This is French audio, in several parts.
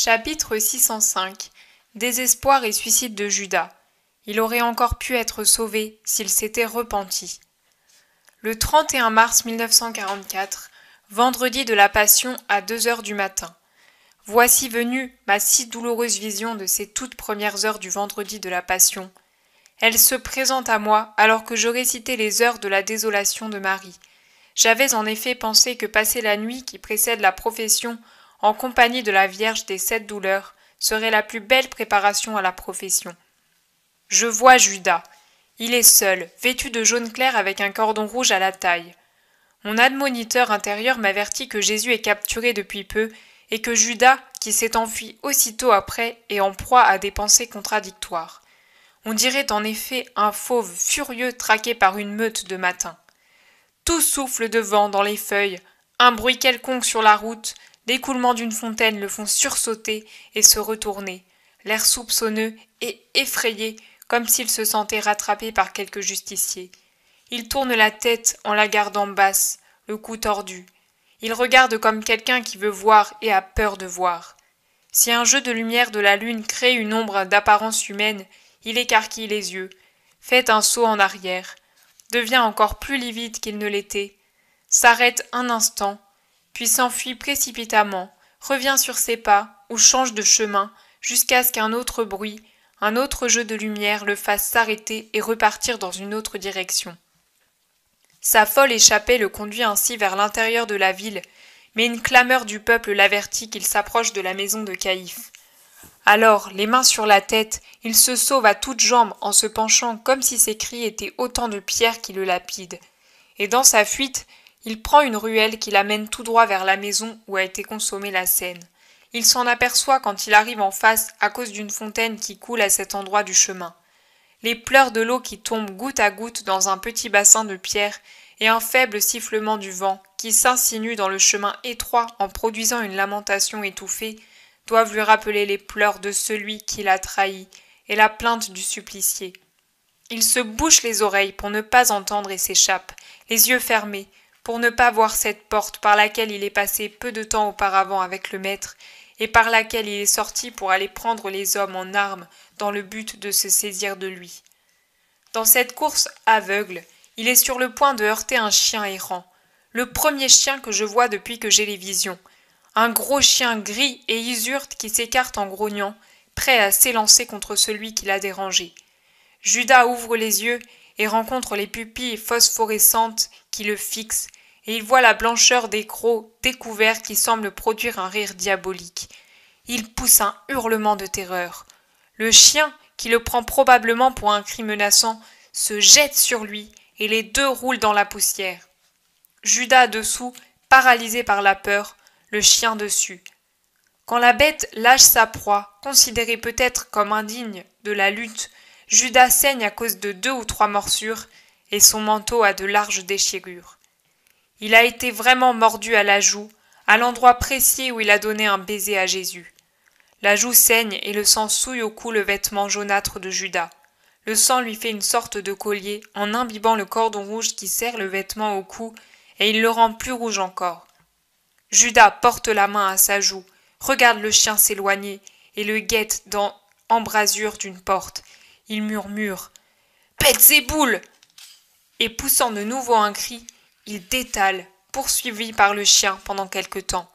Chapitre 605 Désespoir et suicide de Judas. Il aurait encore pu être sauvé s'il s'était repenti. Le 31 mars 1944, vendredi de la Passion à 2 heures du matin. Voici venue ma si douloureuse vision de ces toutes premières heures du vendredi de la Passion. Elle se présente à moi alors que je récitais les heures de la désolation de Marie. J'avais en effet pensé que passer la nuit qui précède la profession en compagnie de la Vierge des 7 douleurs serait la plus belle préparation à la profession. Je vois Judas. Il est seul, vêtu de jaune clair avec un cordon rouge à la taille. Mon admoniteur intérieur m'avertit que Jésus est capturé depuis peu et que Judas, qui s'est enfui aussitôt après, est en proie à des pensées contradictoires. On dirait en effet un fauve furieux traqué par une meute de matin. Tout souffle de vent dans les feuilles, un bruit quelconque sur la route, l'écoulement d'une fontaine le font sursauter et se retourner, l'air soupçonneux et effrayé, comme s'il se sentait rattrapé par quelque justicier. Il tourne la tête en la gardant basse, le cou tordu. Il regarde comme quelqu'un qui veut voir et a peur de voir. Si un jeu de lumière de la lune crée une ombre d'apparence humaine, il écarquille les yeux, fait un saut en arrière, devient encore plus livide qu'il ne l'était, s'arrête un instant, puis s'enfuit précipitamment, revient sur ses pas ou change de chemin jusqu'à ce qu'un autre bruit, un autre jeu de lumière le fasse s'arrêter et repartir dans une autre direction. Sa folle échappée le conduit ainsi vers l'intérieur de la ville, mais une clameur du peuple l'avertit qu'il s'approche de la maison de Caïphe. Alors, les mains sur la tête, il se sauve à toutes jambes en se penchant comme si ses cris étaient autant de pierres qui le lapident. Et dans sa fuite, il prend une ruelle qui l'amène tout droit vers la maison où a été consommée la scène. Il s'en aperçoit quand il arrive en face à cause d'une fontaine qui coule à cet endroit du chemin. Les pleurs de l'eau qui tombent goutte à goutte dans un petit bassin de pierre et un faible sifflement du vent qui s'insinue dans le chemin étroit en produisant une lamentation étouffée doivent lui rappeler les pleurs de celui qui l'a trahi et la plainte du supplicié. Il se bouche les oreilles pour ne pas entendre et s'échappe, les yeux fermés, pour ne pas voir cette porte par laquelle il est passé peu de temps auparavant avec le maître et par laquelle il est sorti pour aller prendre les hommes en armes dans le but de se saisir de lui. Dans cette course aveugle, il est sur le point de heurter un chien errant, le premier chien que je vois depuis que j'ai les visions, un gros chien gris et isurte qui s'écarte en grognant, prêt à s'élancer contre celui qui l'a dérangé. Judas ouvre les yeux et rencontre les pupilles phosphorescentes qui le fixent, et il voit la blancheur des crocs découverts qui semblent produire un rire diabolique. Il pousse un hurlement de terreur. Le chien, qui le prend probablement pour un cri menaçant, se jette sur lui, et les deux roulent dans la poussière. Judas dessous, paralysé par la peur, le chien dessus. Quand la bête lâche sa proie, considérée peut-être comme indigne de la lutte, Judas saigne à cause de 2 ou 3 morsures, et son manteau a de larges déchirures. Il a été vraiment mordu à la joue, à l'endroit précis où il a donné un baiser à Jésus. La joue saigne et le sang souille au cou le vêtement jaunâtre de Judas. Le sang lui fait une sorte de collier en imbibant le cordon rouge qui serre le vêtement au cou, et il le rend plus rouge encore. Judas porte la main à sa joue, regarde le chien s'éloigner et le guette dans embrasure d'une porte. Il murmure « Pète ses boules !» Et poussant de nouveau un cri, il détale, poursuivi par le chien pendant quelque temps.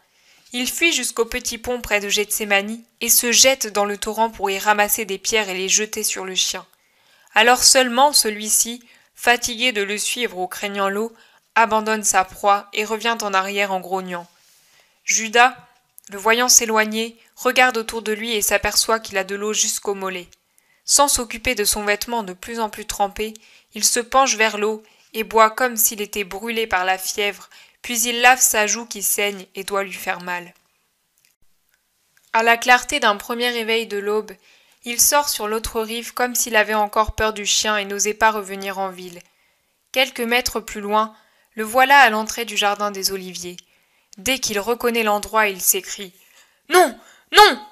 Il fuit jusqu'au petit pont près de Gethsémani et se jette dans le torrent pour y ramasser des pierres et les jeter sur le chien. Alors seulement celui-ci, fatigué de le suivre ou craignant l'eau, abandonne sa proie et revient en arrière en grognant. Judas, le voyant s'éloigner, regarde autour de lui et s'aperçoit qu'il a de l'eau jusqu'au mollet. Sans s'occuper de son vêtement de plus en plus trempé, il se penche vers l'eau et boit comme s'il était brûlé par la fièvre, puis il lave sa joue qui saigne et doit lui faire mal. À la clarté d'un premier réveil de l'aube, il sort sur l'autre rive comme s'il avait encore peur du chien et n'osait pas revenir en ville. Quelques mètres plus loin, le voilà à l'entrée du jardin des Oliviers. Dès qu'il reconnaît l'endroit, il s'écrie « Non, non !»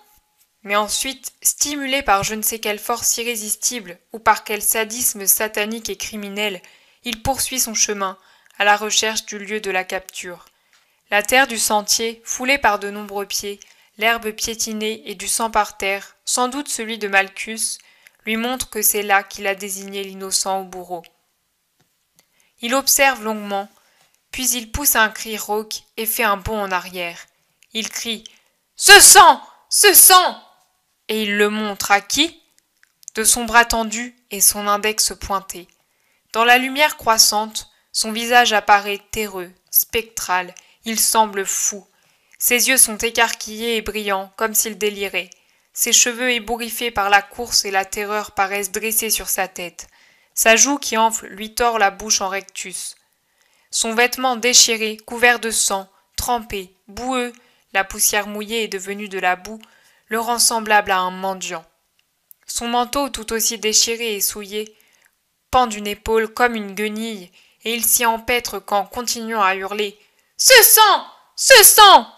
Mais ensuite, stimulé par je ne sais quelle force irrésistible ou par quel sadisme satanique et criminel, il poursuit son chemin, à la recherche du lieu de la capture. La terre du sentier, foulée par de nombreux pieds, L'herbe piétinée et du sang par terre, sans doute celui de Malchus, lui montre que c'est là qu'il a désigné l'innocent au bourreau. Il observe longuement, puis il pousse un cri rauque et fait un bond en arrière. Il crie « Ce sang! Ce sang !» Et il le montre à qui? De son bras tendu et son index pointé. Dans la lumière croissante, son visage apparaît terreux, spectral, il semble fou. Ses yeux sont écarquillés et brillants, comme s'il délirait. Ses cheveux ébouriffés par la course et la terreur paraissent dressés sur sa tête. Sa joue qui enfle lui tord la bouche en rectus. Son vêtement déchiré, couvert de sang, trempé, boueux, la poussière mouillée est devenue de la boue, le rend semblable à un mendiant. Son manteau, tout aussi déchiré et souillé, pend d'une épaule comme une guenille, et il s'y empêtre quand, continuant à hurler « Ce sang! Ce sang !»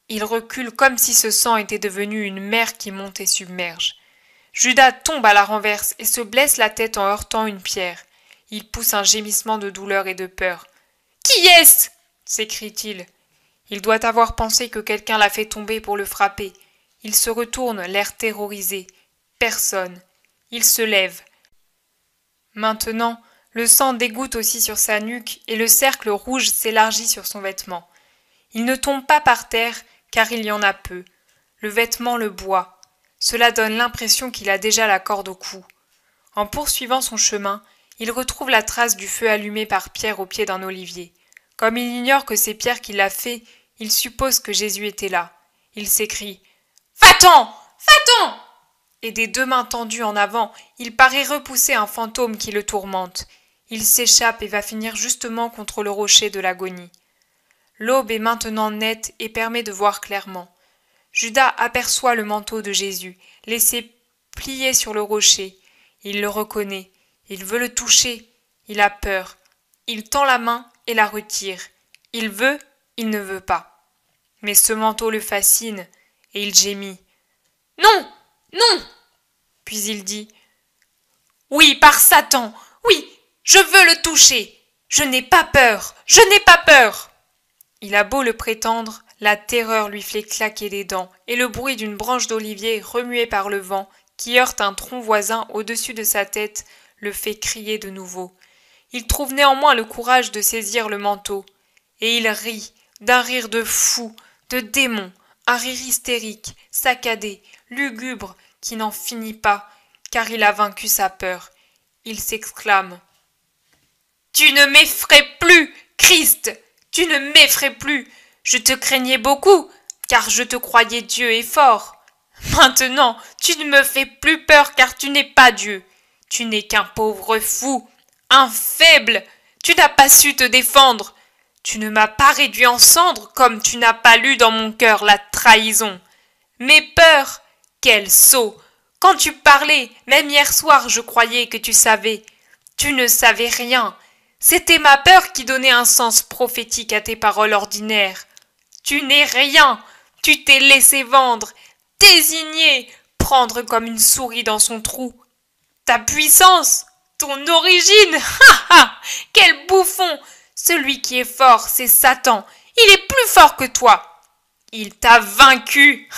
il recule comme si ce sang était devenu une mer qui monte et submerge. Judas tombe à la renverse et se blesse la tête en heurtant une pierre. Il pousse un gémissement de douleur et de peur. « Qui est-ce » s'écrie-t-il. Il doit avoir pensé que quelqu'un l'a fait tomber pour le frapper. Il se retourne, l'air terrorisé. Personne. Il se lève. Maintenant, le sang dégoutte aussi sur sa nuque et le cercle rouge s'élargit sur son vêtement. Il ne tombe pas par terre, car il y en a peu. Le vêtement le boit. Cela donne l'impression qu'il a déjà la corde au cou. En poursuivant son chemin, il retrouve la trace du feu allumé par Pierre au pied d'un olivier. Comme il ignore que c'est Pierre qui l'a fait, il suppose que Jésus était là. Il s'écrie « Va-t'en! Va-t'en !» Et des deux mains tendues en avant, il paraît repousser un fantôme qui le tourmente. Il s'échappe et va finir justement contre le rocher de l'agonie. L'aube est maintenant nette et permet de voir clairement. Judas aperçoit le manteau de Jésus, laissé plié sur le rocher. Il le reconnaît. Il veut le toucher. Il a peur. Il tend la main et la retire. Il veut, il ne veut pas. Mais ce manteau le fascine et il gémit. « Non! Non !» Puis il dit « Oui, par Satan! Oui, je veux le toucher! Je n'ai pas peur! Je n'ai pas peur !» Il a beau le prétendre, la terreur lui fait claquer les dents, et le bruit d'une branche d'olivier remuée par le vent, qui heurte un tronc voisin au-dessus de sa tête, le fait crier de nouveau. Il trouve néanmoins le courage de saisir le manteau, et il rit, d'un rire de fou, de démon, un rire hystérique, saccadé, lugubre, qui n'en finit pas, car il a vaincu sa peur. Il s'exclame « Tu ne m'effraies plus, Christ! Tu ne m'effraies plus! Je te craignais beaucoup, car je te croyais Dieu et fort. Maintenant, tu ne me fais plus peur, car tu n'es pas Dieu. Tu n'es qu'un pauvre fou, un faible. Tu n'as pas su te défendre. Tu ne m'as pas réduit en cendres, comme tu n'as pas lu dans mon cœur la trahison. Mes peurs, quel sot! Quand tu parlais, même hier soir, je croyais que tu savais. Tu ne savais rien. C'était ma peur qui donnait un sens prophétique à tes paroles ordinaires. Tu n'es rien. Tu t'es laissé vendre, désigner, prendre comme une souris dans son trou. Ta puissance, ton origine, quel bouffon! Celui qui est fort, c'est Satan. Il est plus fort que toi. Il t'a vaincu,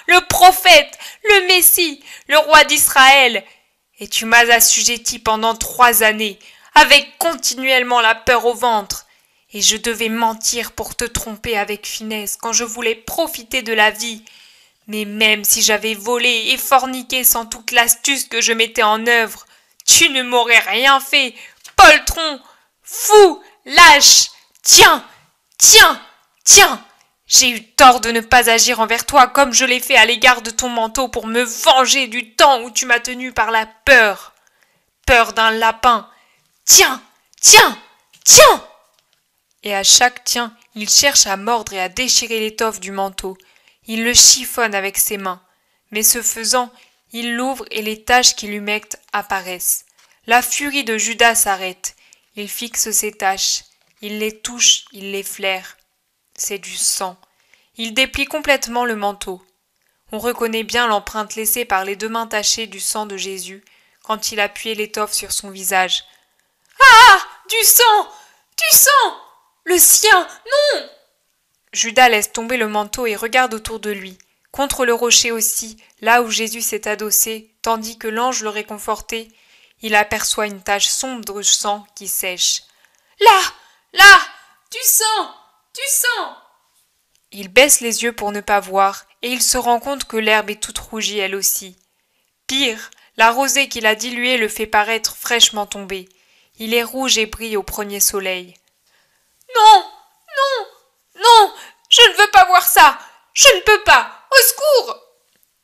le prophète, le Messie, le roi d'Israël. Et tu m'as assujetti pendant 3 années, avec continuellement la peur au ventre. Et je devais mentir pour te tromper avec finesse quand je voulais profiter de la vie. Mais même si j'avais volé et forniqué sans toute l'astuce que je mettais en œuvre, tu ne m'aurais rien fait, poltron, fou, lâche. Tiens, tiens, tiens. J'ai eu tort de ne pas agir envers toi comme je l'ai fait à l'égard de ton manteau pour me venger du temps où tu m'as tenu par la peur. Peur d'un lapin. Tiens, tiens, tiens. Et à chaque tiens, il cherche à mordre et à déchirer l'étoffe du manteau. Il le chiffonne avec ses mains. Mais ce faisant, il l'ouvre et les taches qui l'humectent apparaissent. La furie de Judas s'arrête. Il fixe ses taches. Il les touche, il les flaire. C'est du sang. Il déplie complètement le manteau. On reconnaît bien l'empreinte laissée par les 2 mains tachées du sang de Jésus quand il appuyait l'étoffe sur son visage. Ah! Du sang! Du sang! Le sien! Non! Judas laisse tomber le manteau et regarde autour de lui. Contre le rocher aussi, là où Jésus s'est adossé, tandis que l'ange le réconfortait, il aperçoit une tache sombre de sang qui sèche. « Là! Là! Du sang! Du sang !» Il baisse les yeux pour ne pas voir, et il se rend compte que l'herbe est toute rougie elle aussi. Pire, la rosée qu'il a diluée le fait paraître fraîchement tombée. Il est rouge et brille au premier soleil. « Non! Non! Non! Je ne veux pas voir ça! Je ne peux pas! Au secours !»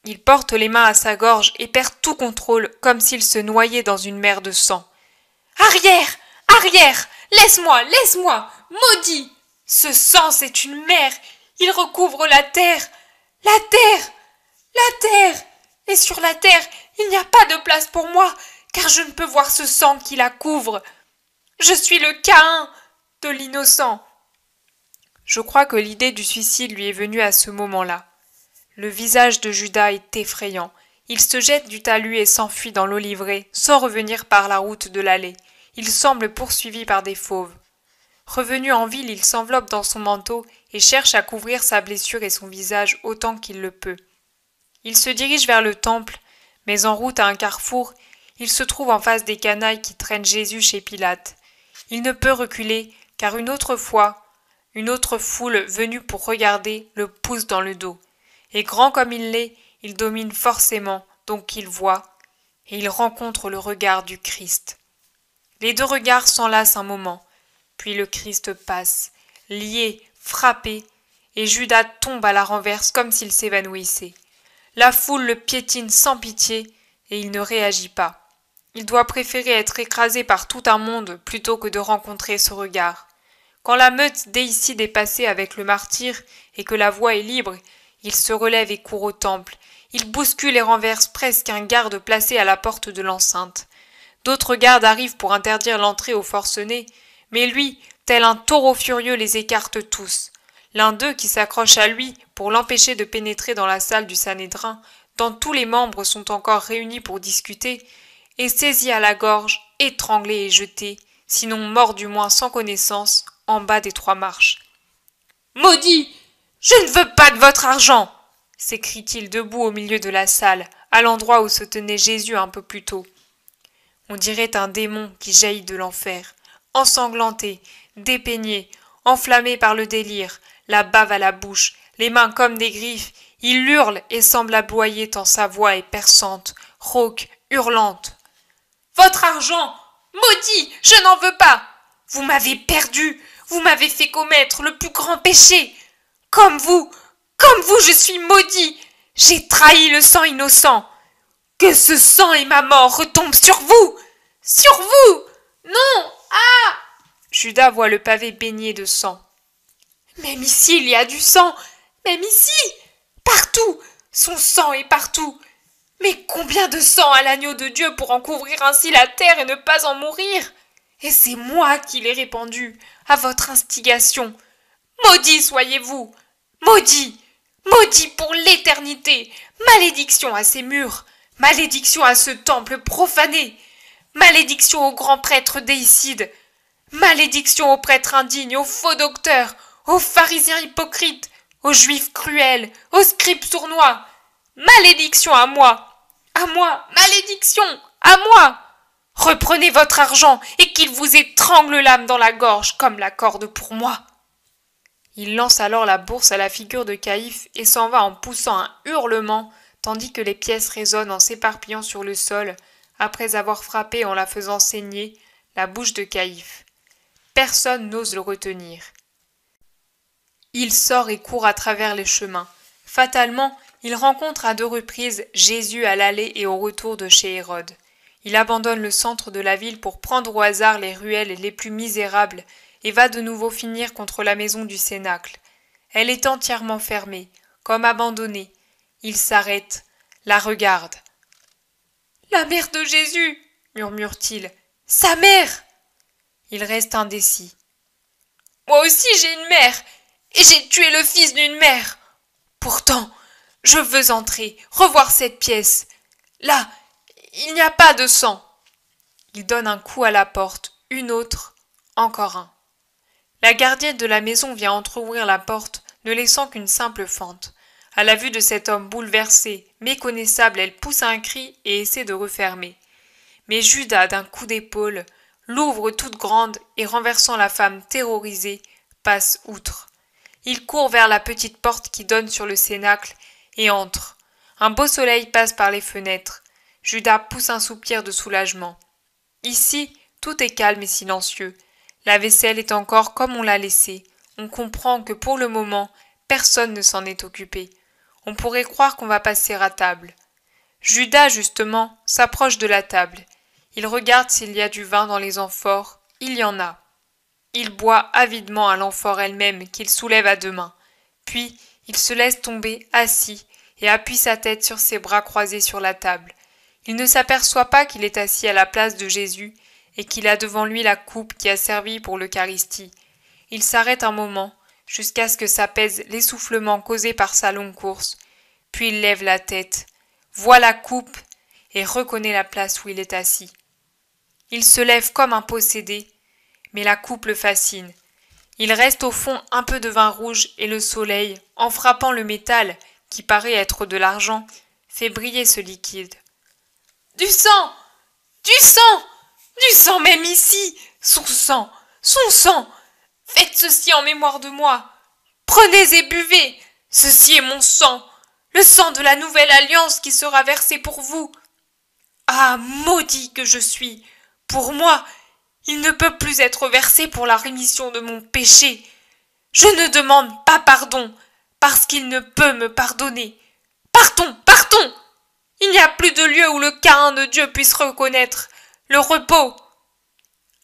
Il porte les mains à sa gorge et perd tout contrôle, comme s'il se noyait dans une mer de sang. « Arrière! Arrière! Laisse-moi! Laisse-moi! Maudit! Ce sang, c'est une mer! Il recouvre la terre! La terre! La terre! Et sur la terre, il n'y a pas de place pour moi, car je ne peux voir ce sang qui la couvre. Je suis le Caïn de l'innocent. » Je crois que l'idée du suicide lui est venue à ce moment-là. Le visage de Judas est effrayant. Il se jette du talus et s'enfuit dans l'olivier, sans revenir par la route de l'allée. Il semble poursuivi par des fauves. Revenu en ville, il s'enveloppe dans son manteau et cherche à couvrir sa blessure et son visage autant qu'il le peut. Il se dirige vers le temple, mais en route à un carrefour, il se trouve en face des canailles qui traînent Jésus chez Pilate. Il ne peut reculer, car une autre fois, une autre foule venue pour regarder le pousse dans le dos. Et grand comme il l'est, il domine forcément, donc il voit, et il rencontre le regard du Christ. Les deux regards s'enlacent un moment, puis le Christ passe, lié, frappé, et Judas tombe à la renverse comme s'il s'évanouissait. La foule le piétine sans pitié, et il ne réagit pas. Il doit préférer être écrasé par tout un monde plutôt que de rencontrer ce regard. Quand la meute déicide est passée avec le martyr et que la voie est libre, il se relève et court au temple. Il bouscule et renverse presque un garde placé à la porte de l'enceinte. D'autres gardes arrivent pour interdire l'entrée aux forcenés, mais lui, tel un taureau furieux, les écarte tous. L'un d'eux, qui s'accroche à lui pour l'empêcher de pénétrer dans la salle du Sanhédrin, dont tous les membres sont encore réunis pour discuter, est saisi à la gorge, étranglé et jeté, sinon mort du moins sans connaissance, en bas des 3 marches. « Maudit! Je ne veux pas de votre argent !» s'écrie-t-il debout au milieu de la salle, à l'endroit où se tenait Jésus un peu plus tôt. On dirait un démon qui jaillit de l'enfer, ensanglanté, dépeigné, enflammé par le délire, la bave à la bouche, les mains comme des griffes, il hurle et semble aboyer tant sa voix est perçante, rauque, hurlante. « Votre argent! Maudit! Je n'en veux pas! Vous m'avez perdu! Vous m'avez fait commettre le plus grand péché! Comme vous, je suis maudit! J'ai trahi le sang innocent! Que ce sang et ma mort retombent sur vous! Sur vous! Non! Ah !» Judas voit le pavé baigné de sang. « Même ici, il y a du sang! Même ici! Partout! Son sang est partout! Mais combien de sang à l'agneau de Dieu pour en couvrir ainsi la terre et ne pas en mourir? Et c'est moi qui l'ai répandu, à votre instigation. Maudit soyez-vous! Maudit! Maudit pour l'éternité! Malédiction à ces murs! Malédiction à ce temple profané! Malédiction aux grands prêtres déicides! Malédiction aux prêtres indignes, aux faux docteurs, aux pharisiens hypocrites, aux juifs cruels, aux scribes sournois! Malédiction à moi! À moi! Malédiction! À moi! Reprenez votre argent et qu'il vous étrangle l'âme dans la gorge comme la corde pour moi. » Il lance alors la bourse à la figure de Caïphe et s'en va en poussant un hurlement, tandis que les pièces résonnent en s'éparpillant sur le sol, après avoir frappé en la faisant saigner la bouche de Caïphe. Personne n'ose le retenir. Il sort et court à travers les chemins. Fatalement, il rencontre à 2 reprises Jésus à l'aller et au retour de chez Hérode. Il abandonne le centre de la ville pour prendre au hasard les ruelles les plus misérables et va de nouveau finir contre la maison du Cénacle. Elle est entièrement fermée, comme abandonnée. Il s'arrête, la regarde. « La mère de Jésus !» murmure-t-il. « Sa mère !» Il reste indécis. « Moi aussi j'ai une mère, et j'ai tué le fils d'une mère. Pourtant, je veux entrer, revoir cette pièce. Là, il n'y a pas de sang. » Il donne un coup à la porte, une autre, encore un. La gardienne de la maison vient entr'ouvrir la porte, ne laissant qu'une simple fente. À la vue de cet homme bouleversé, méconnaissable, elle pousse un cri et essaie de refermer. Mais Judas, d'un coup d'épaule, l'ouvre toute grande et renversant la femme terrorisée, passe outre. Il court vers la petite porte qui donne sur le cénacle et entre. Un beau soleil passe par les fenêtres. Judas pousse un soupir de soulagement. Ici, tout est calme et silencieux. La vaisselle est encore comme on l'a laissée. On comprend que pour le moment, personne ne s'en est occupé. On pourrait croire qu'on va passer à table. Judas, justement, s'approche de la table. Il regarde s'il y a du vin dans les amphores. Il y en a. Il boit avidement à l'amphore elle-même qu'il soulève à deux mains. Puis, il se laisse tomber, assis, et appuie sa tête sur ses bras croisés sur la table. Il ne s'aperçoit pas qu'il est assis à la place de Jésus et qu'il a devant lui la coupe qui a servi pour l'Eucharistie. Il s'arrête un moment, jusqu'à ce que s'apaise l'essoufflement causé par sa longue course, puis il lève la tête, voit la coupe et reconnaît la place où il est assis. Il se lève comme un possédé, mais la coupe le fascine. Il reste au fond un peu de vin rouge et le soleil, en frappant le métal, qui paraît être de l'argent, fait briller ce liquide. « Du sang! Du sang! Du sang même ici! Son sang! Son sang! Faites ceci en mémoire de moi! Prenez et buvez! Ceci est mon sang! Le sang de la nouvelle alliance qui sera versé pour vous! Ah, maudit que je suis! Pour moi, il ne peut plus être versé pour la rémission de mon péché. Je ne demande pas pardon, parce qu'il ne peut me pardonner. Partons, partons! Il n'y a plus de lieu où le Caïn de Dieu puisse reconnaître le repos.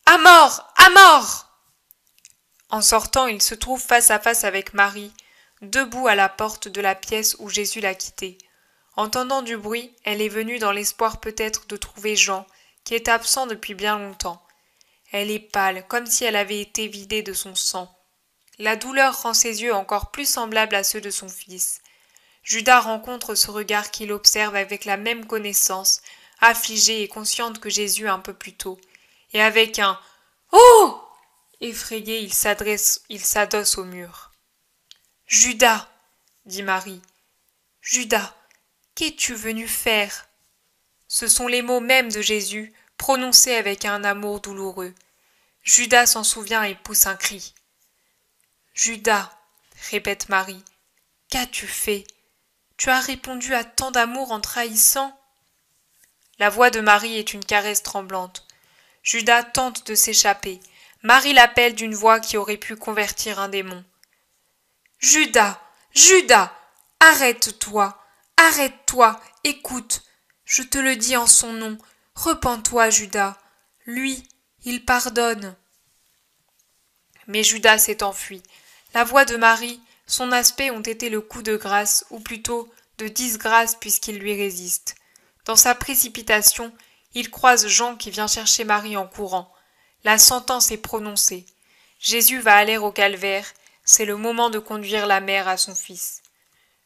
À mort, à mort! En sortant, il se trouve face à face avec Marie, debout à la porte de la pièce où Jésus l'a quitté. Entendant du bruit, elle est venue dans l'espoir peut-être de trouver Jean, qui est absent depuis bien longtemps. Elle est pâle, comme si elle avait été vidée de son sang. La douleur rend ses yeux encore plus semblables à ceux de son fils. Judas rencontre ce regard qu'il observe avec la même connaissance, affligée et consciente que Jésus un peu plus tôt. Et avec un « Oh !» effrayé, il s'adosse au mur. « Judas !» dit Marie. « Judas, qu'es-tu venu faire ?» Ce sont les mots mêmes de Jésus, prononcés avec un amour douloureux. Judas s'en souvient et pousse un cri. « Judas !» répète Marie. « Qu'as-tu fait ? Tu as répondu à tant d'amour en trahissant ?» La voix de Marie est une caresse tremblante. Judas tente de s'échapper. Marie l'appelle d'une voix qui aurait pu convertir un démon. « Judas, Judas, arrête-toi, arrête-toi, écoute. Je te le dis en son nom. Repens-toi, Judas. Lui, il pardonne. » Mais Judas s'est enfui. La voix de Marie, son aspect ont été le coup de grâce, ou plutôt de disgrâce puisqu'il lui résiste. Dans sa précipitation, il croise Jean qui vient chercher Marie en courant. La sentence est prononcée. Jésus va aller au calvaire, c'est le moment de conduire la mère à son fils.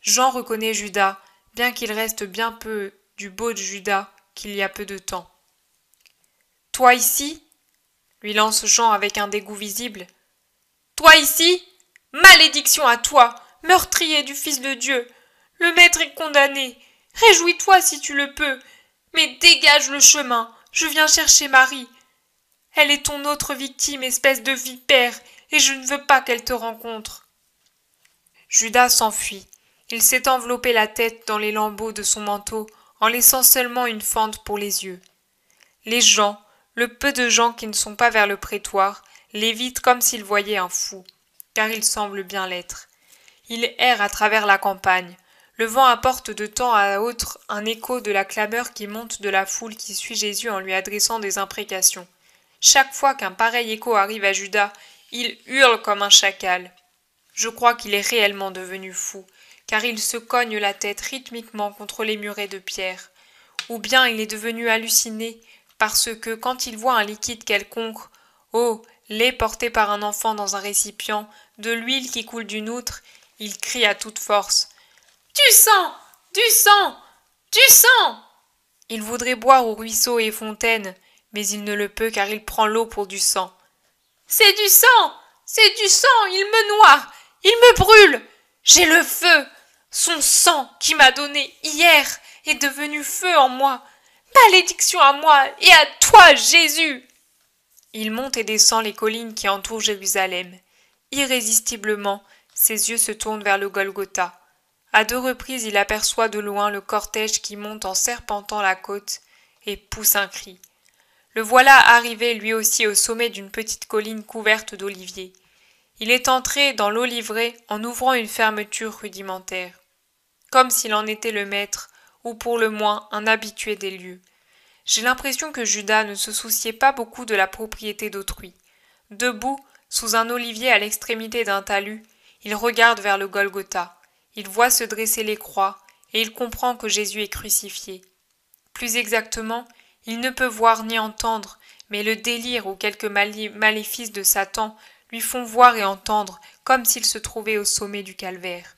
Jean reconnaît Judas, bien qu'il reste bien peu du beau de Judas qu'il y a peu de temps. « Toi ici ?» lui lance Jean avec un dégoût visible. « Toi ici ? Malédiction à toi, meurtrier du Fils de Dieu. Le maître est condamné. Réjouis-toi si tu le peux. Mais dégage le chemin, je viens chercher Marie. Elle est ton autre victime, espèce de vipère, et je ne veux pas qu'elle te rencontre. » Judas s'enfuit. Il s'est enveloppé la tête dans les lambeaux de son manteau, en laissant seulement une fente pour les yeux. Les gens, le peu de gens qui ne sont pas vers le prétoire, l'évitent comme s'ils voyaient un fou, car il semble bien l'être. Il erre à travers la campagne. Le vent apporte de temps à autre un écho de la clameur qui monte de la foule qui suit Jésus en lui adressant des imprécations. Chaque fois qu'un pareil écho arrive à Judas, il hurle comme un chacal. Je crois qu'il est réellement devenu fou, car il se cogne la tête rythmiquement contre les murets de pierre. Ou bien il est devenu halluciné, parce que quand il voit un liquide quelconque, oh, lait porté par un enfant dans un récipient, de l'huile qui coule d'une outre, il crie à toute force. « Du sang! Du sang! Du sang !» Il voudrait boire aux ruisseaux et fontaines, mais il ne le peut car il prend l'eau pour du sang. « C'est du sang! C'est du sang! Il me noie! Il me brûle! J'ai le feu. Son sang qui m'a donné hier est devenu feu en moi. Malédiction à moi et à toi, Jésus. Il monte et descend les collines qui entourent Jérusalem. Irrésistiblement, ses yeux se tournent vers le Golgotha. À 2 reprises, il aperçoit de loin le cortège qui monte en serpentant la côte et pousse un cri. Le voilà arrivé lui aussi au sommet d'une petite colline couverte d'oliviers. Il est entré dans l'oliveraie en ouvrant une fermeture rudimentaire, comme s'il en était le maître, ou pour le moins un habitué des lieux. J'ai l'impression que Judas ne se souciait pas beaucoup de la propriété d'autrui. Debout, sous un olivier à l'extrémité d'un talus, il regarde vers le Golgotha. Il voit se dresser les croix, et il comprend que Jésus est crucifié. Plus exactement, il ne peut voir ni entendre, mais le délire ou quelques maléfices de Satan lui font voir et entendre comme s'il se trouvait au sommet du calvaire.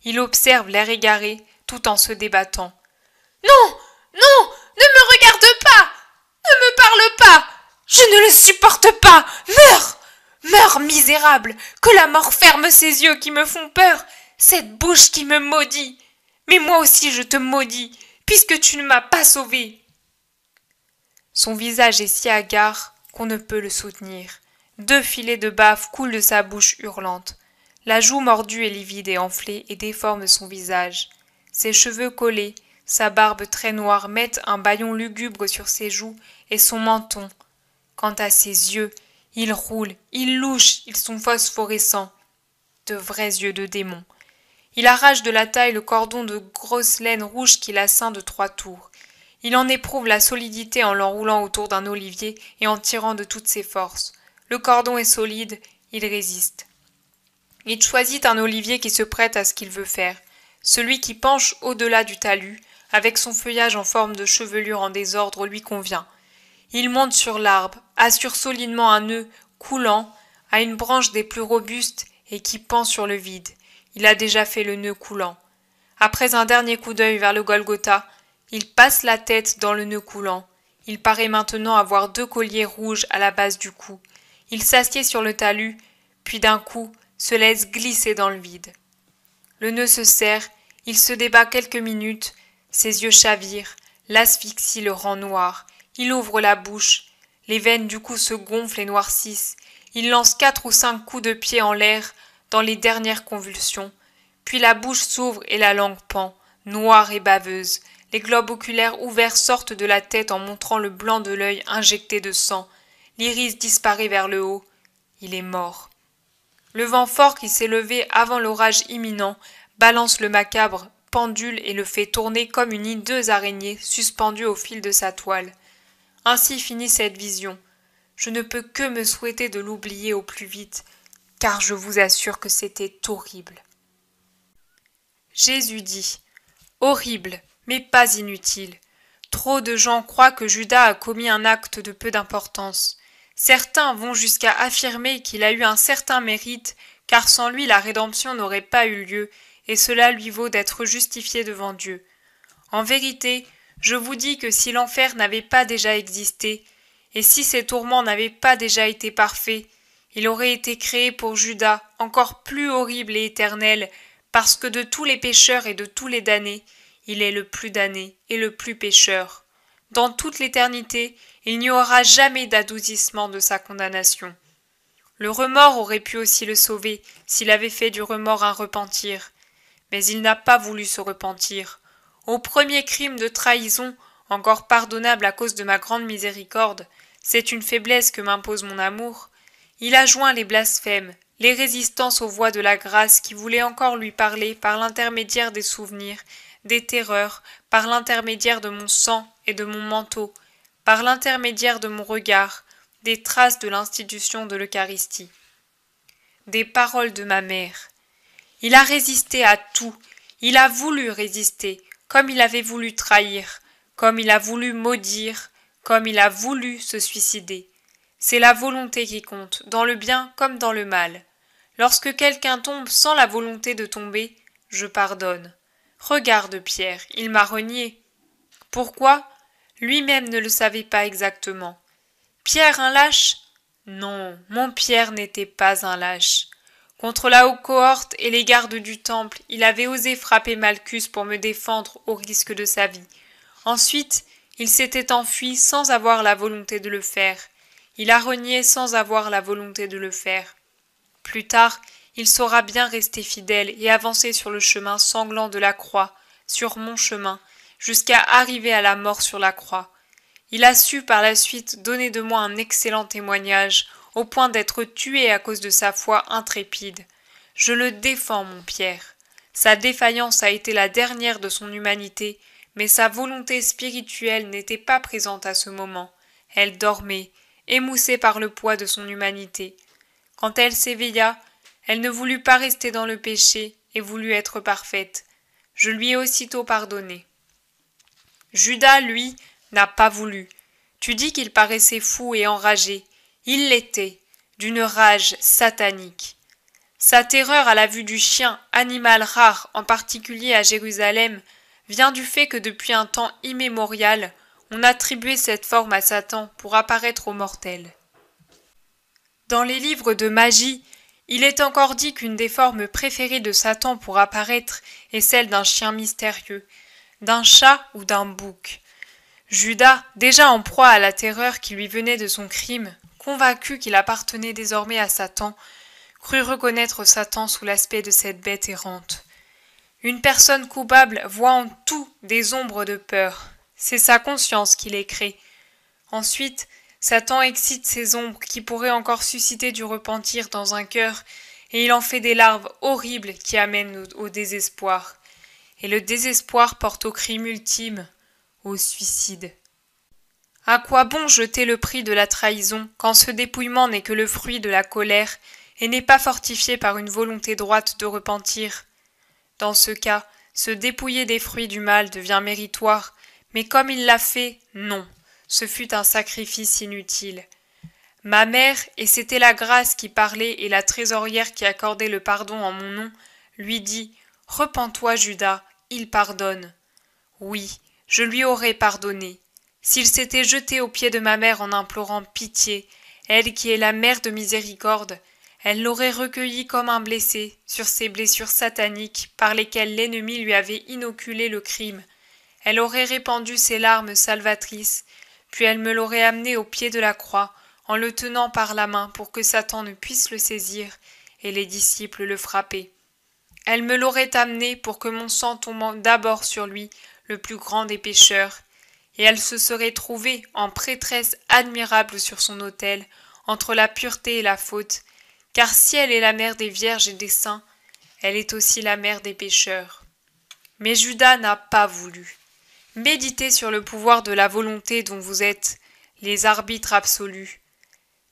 Il observe l'air égaré tout en se débattant. « Non, non, ne me regarde pas, ne me parle pas, je ne le supporte pas, meurs, meurs misérable, que la mort ferme ces yeux qui me font peur, cette bouche qui me maudit. Mais moi aussi je te maudis, puisque tu ne m'as pas sauvé. » Son visage est si hagard qu'on ne peut le soutenir. 2 filets de bave coulent de sa bouche hurlante. La joue mordue est livide et enflée et déforme son visage. Ses cheveux collés, sa barbe très noire mettent un bâillon lugubre sur ses joues et son menton. Quant à ses yeux, ils roulent, ils louchent, ils sont phosphorescents. De vrais yeux de démon. Il arrache de la taille le cordon de grosse laine rouge qui la ceint de 3 tours. Il en éprouve la solidité en l'enroulant autour d'un olivier et en tirant de toutes ses forces. Le cordon est solide, il résiste. Il choisit un olivier qui se prête à ce qu'il veut faire, celui qui penche au-delà du talus, avec son feuillage en forme de chevelure en désordre lui convient. Il monte sur l'arbre, assure solidement un nœud coulant à une branche des plus robustes et qui pend sur le vide. Il a déjà fait le nœud coulant. Après un dernier coup d'œil vers le Golgotha, il passe la tête dans le nœud coulant. Il paraît maintenant avoir 2 colliers rouges à la base du cou. Il s'assied sur le talus, puis d'un coup se laisse glisser dans le vide. Le nœud se serre, il se débat quelques minutes, ses yeux chavirent, l'asphyxie le rend noir. Il ouvre la bouche, les veines du cou se gonflent et noircissent. Il lance 4 ou 5 coups de pied en l'air dans les dernières convulsions. Puis la bouche s'ouvre et la langue pend, noire et baveuse. Les globes oculaires ouverts sortent de la tête en montrant le blanc de l'œil injecté de sang. L'iris disparaît vers le haut. Il est mort. Le vent fort qui s'est levé avant l'orage imminent balance le macabre pendule et le fait tourner comme une hideuse araignée suspendue au fil de sa toile. Ainsi finit cette vision. Je ne peux que me souhaiter de l'oublier au plus vite, car je vous assure que c'était horrible. Jésus dit « Horrible, mais pas inutile. Trop de gens croient que Judas a commis un acte de peu d'importance. Certains vont jusqu'à affirmer qu'il a eu un certain mérite, car sans lui la rédemption n'aurait pas eu lieu, et cela lui vaut d'être justifié devant Dieu. En vérité, je vous dis que si l'enfer n'avait pas déjà existé, et si ses tourments n'avaient pas déjà été parfaits, il aurait été créé pour Judas, encore plus horrible et éternel, parce que de tous les pécheurs et de tous les damnés, il est le plus damné et le plus pécheur. Dans toute l'éternité, il n'y aura jamais d'adoucissement de sa condamnation. Le remords aurait pu aussi le sauver, s'il avait fait du remords un repentir. Mais il n'a pas voulu se repentir. Au premier crime de trahison, encore pardonnable à cause de ma grande miséricorde, c'est une faiblesse que m'impose mon amour, il a joint les blasphèmes, les résistances aux voix de la grâce qui voulaient encore lui parler par l'intermédiaire des souvenirs, des terreurs, par l'intermédiaire de mon sang et de mon manteau, par l'intermédiaire de mon regard, des traces de l'institution de l'Eucharistie. Des paroles de ma mère. Il a résisté à tout, il a voulu résister, comme il avait voulu trahir, comme il a voulu maudire, comme il a voulu se suicider. C'est la volonté qui compte, dans le bien comme dans le mal. Lorsque quelqu'un tombe sans la volonté de tomber, je pardonne. Regarde Pierre, il m'a renié. Pourquoi ? Lui-même ne le savait pas exactement. Pierre un lâche ? Non, mon Pierre n'était pas un lâche. Contre la haute cohorte et les gardes du temple, il avait osé frapper Malchus pour me défendre au risque de sa vie. Ensuite, il s'était enfui sans avoir la volonté de le faire. Il a renié sans avoir la volonté de le faire. Plus tard, il saura bien rester fidèle et avancer sur le chemin sanglant de la croix, sur mon chemin, jusqu'à arriver à la mort sur la croix. Il a su par la suite donner de moi un excellent témoignage, au point d'être tué à cause de sa foi intrépide. Je le défends, mon Pierre. Sa défaillance a été la dernière de son humanité, mais sa volonté spirituelle n'était pas présente à ce moment. Elle dormait, émoussée par le poids de son humanité. Quand elle s'éveilla, elle ne voulut pas rester dans le péché et voulut être parfaite. Je lui ai aussitôt pardonné. Judas, lui, n'a pas voulu. Tu dis qu'il paraissait fou et enragé. Il l'était, d'une rage satanique. Sa terreur à la vue du chien, animal rare, en particulier à Jérusalem, vient du fait que depuis un temps immémorial, on attribuait cette forme à Satan pour apparaître aux mortels. Dans les livres de magie, il est encore dit qu'une des formes préférées de Satan pour apparaître est celle d'un chien mystérieux, d'un chat ou d'un bouc. Judas, déjà en proie à la terreur qui lui venait de son crime, convaincu qu'il appartenait désormais à Satan, crut reconnaître Satan sous l'aspect de cette bête errante. Une personne coupable voit en tout des ombres de peur. C'est sa conscience qui les crée. Ensuite, Satan excite ces ombres qui pourraient encore susciter du repentir dans un cœur, et il en fait des larves horribles qui amènent au désespoir. Et le désespoir porte au crime ultime, au suicide. À quoi bon jeter le prix de la trahison quand ce dépouillement n'est que le fruit de la colère et n'est pas fortifié par une volonté droite de repentir? Dans ce cas, se dépouiller des fruits du mal devient méritoire, mais comme il l'a fait, non, ce fut un sacrifice inutile. Ma mère, et c'était la grâce qui parlait et la trésorière qui accordait le pardon en mon nom, lui dit « Repens-toi, Judas, il pardonne. » Oui, je lui aurais pardonné. S'il s'était jeté aux pieds de ma mère en implorant pitié, elle qui est la mère de miséricorde, elle l'aurait recueilli comme un blessé sur ces blessures sataniques par lesquelles l'ennemi lui avait inoculé le crime. Elle aurait répandu ses larmes salvatrices, puis elle me l'aurait amené au pied de la croix, en le tenant par la main pour que Satan ne puisse le saisir et les disciples le frapper. Elle me l'aurait amené pour que mon sang tombant d'abord sur lui, le plus grand des pécheurs, et elle se serait trouvée en prêtresse admirable sur son autel, entre la pureté et la faute, car si elle est la mère des vierges et des saints, elle est aussi la mère des pécheurs. Mais Judas n'a pas voulu. Méditez sur le pouvoir de la volonté dont vous êtes les arbitres absolus.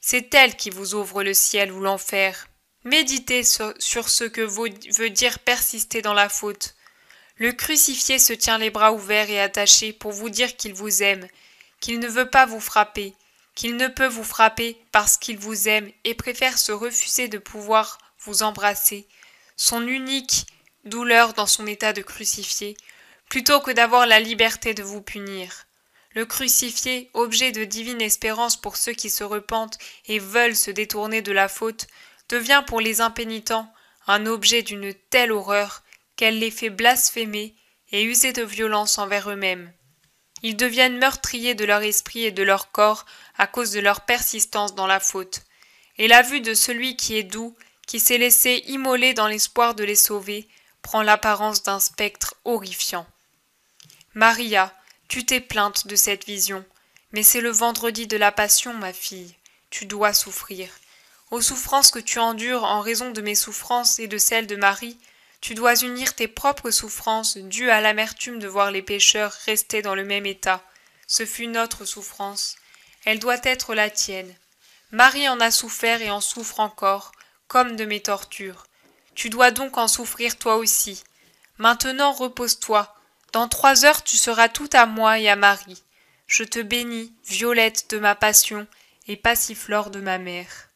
C'est elle qui vous ouvre le ciel ou l'enfer. Méditez sur ce que veut dire persister dans la faute. Le crucifié se tient les bras ouverts et attachés pour vous dire qu'il vous aime, qu'il ne veut pas vous frapper, qu'il ne peut vous frapper parce qu'il vous aime et préfère se refuser de pouvoir vous embrasser, son unique douleur dans son état de crucifié, plutôt que d'avoir la liberté de vous punir. Le crucifié, objet de divine espérance pour ceux qui se repentent et veulent se détourner de la faute, devient pour les impénitents un objet d'une telle horreur qu'elle les fait blasphémer et user de violence envers eux-mêmes. Ils deviennent meurtriers de leur esprit et de leur corps à cause de leur persistance dans la faute. Et la vue de celui qui est doux, qui s'est laissé immoler dans l'espoir de les sauver, prend l'apparence d'un spectre horrifiant. Maria, tu t'es plainte de cette vision, mais c'est le vendredi de la Passion, ma fille. Tu dois souffrir. Aux souffrances que tu endures en raison de mes souffrances et de celles de Marie, tu dois unir tes propres souffrances dues à l'amertume de voir les pécheurs rester dans le même état. Ce fut notre souffrance. Elle doit être la tienne. Marie en a souffert et en souffre encore, comme de mes tortures. Tu dois donc en souffrir toi aussi. Maintenant repose-toi. Dans 3 heures tu seras tout à moi et à Marie. Je te bénis, Violette de ma passion et Passiflore de ma mère.